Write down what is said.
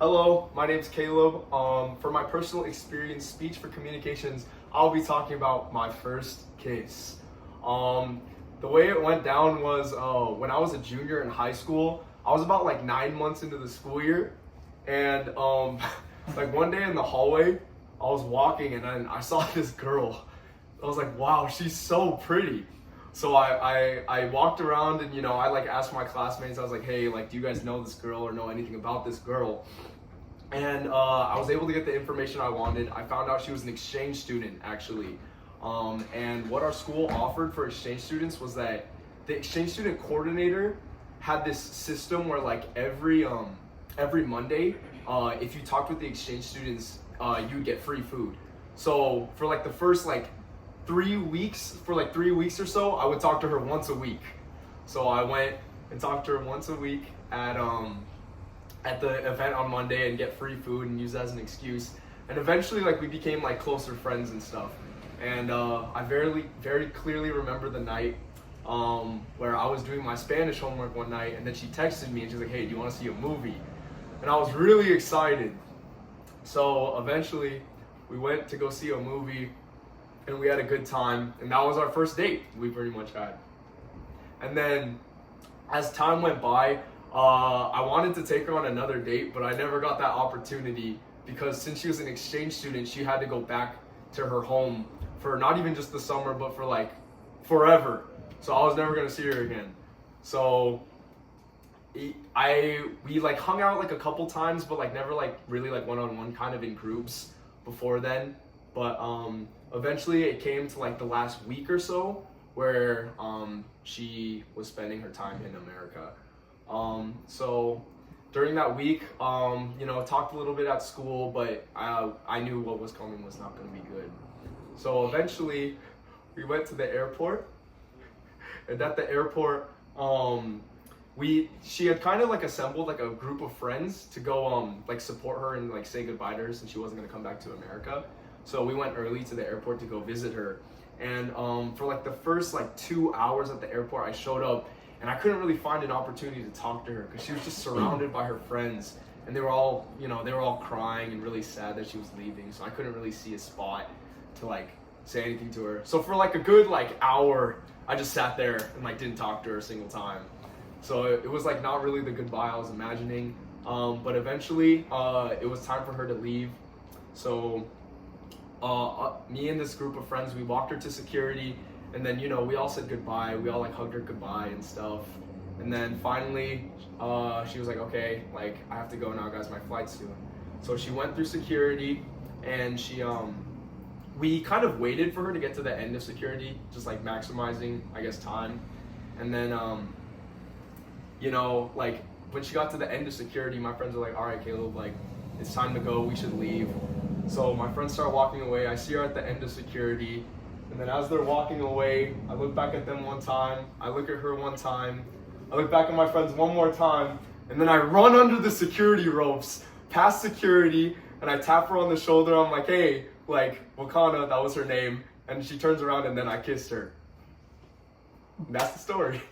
Hello, my name's Caleb. For my personal experience speech for communications, I'll be talking about my first kiss. The way it went down was when I was a junior in high school. I was about like 9 months into the school year, and like one day in the hallway, I was walking and then I saw this girl. I was like, wow, she's so pretty. So I walked around and I like asked my classmates. I was like, hey, like, do you guys know this girl or know anything about this girl? And I was able to get the information I wanted. I found out she was an exchange student, actually. And what our school offered for exchange students was that the exchange student coordinator had this system where like every Monday, if you talked with the exchange students, you'd get free food. So for like the first like 3 weeks, for like 3 weeks or so, I would talk to her once a week. So I went and talked to her once a week at the event on Monday and get free food and use that as an excuse. And eventually, like, we became like closer friends and stuff. And I very clearly remember the night where I was doing my Spanish homework one night, and then she texted me and she's like, hey, do you want to see a movie? And I was really excited. So eventually we went to go see a movie and we had a good time, and that was our first date we pretty much had. And then as time went by, I wanted to take her on another date, but I never got that opportunity because since she was an exchange student, she had to go back to her home for not even just the summer, but for like forever. So I was never gonna see her again. So we like hung out like a couple times, but like never like really like one-on-one, kind of in groups before then. But eventually it came to like the last week or so where she was spending her time in America. So during that week, talked a little bit at school, but I knew what was coming was not going to be good. So eventually we went to the airport, and at the airport, she had kind of like assembled like a group of friends to go like support her and like say goodbye to her since she wasn't going to come back to America. So we went early to the airport to go visit her. And for like the first like 2 hours at the airport, I showed up and I couldn't really find an opportunity to talk to her because she was just surrounded by her friends, and they were all crying and really sad that she was leaving. So I couldn't really see a spot to like say anything to her. So for like a good like hour, I just sat there and like didn't talk to her a single time. So it was like not really the goodbye I was imagining. But eventually it was time for her to leave. So me and this group of friends, we walked her to security, and then we all said goodbye. We all like hugged her goodbye and stuff. And then finally she was like, okay, like I have to go now, guys, my flight's soon. So she went through security, and we kind of waited for her to get to the end of security, just like maximizing, I guess, time. And then like when she got to the end of security, my friends were like, all right, Caleb, like it's time to go, we should leave. So my friends start walking away. I see her at the end of security, and then as they're walking away, I look back at them one time, I look at her one time, I look back at my friends one more time, and then I run under the security ropes, past security, and I tap her on the shoulder. I'm like, hey, like Wakana, that was her name, and she turns around and then I kissed her. And that's the story.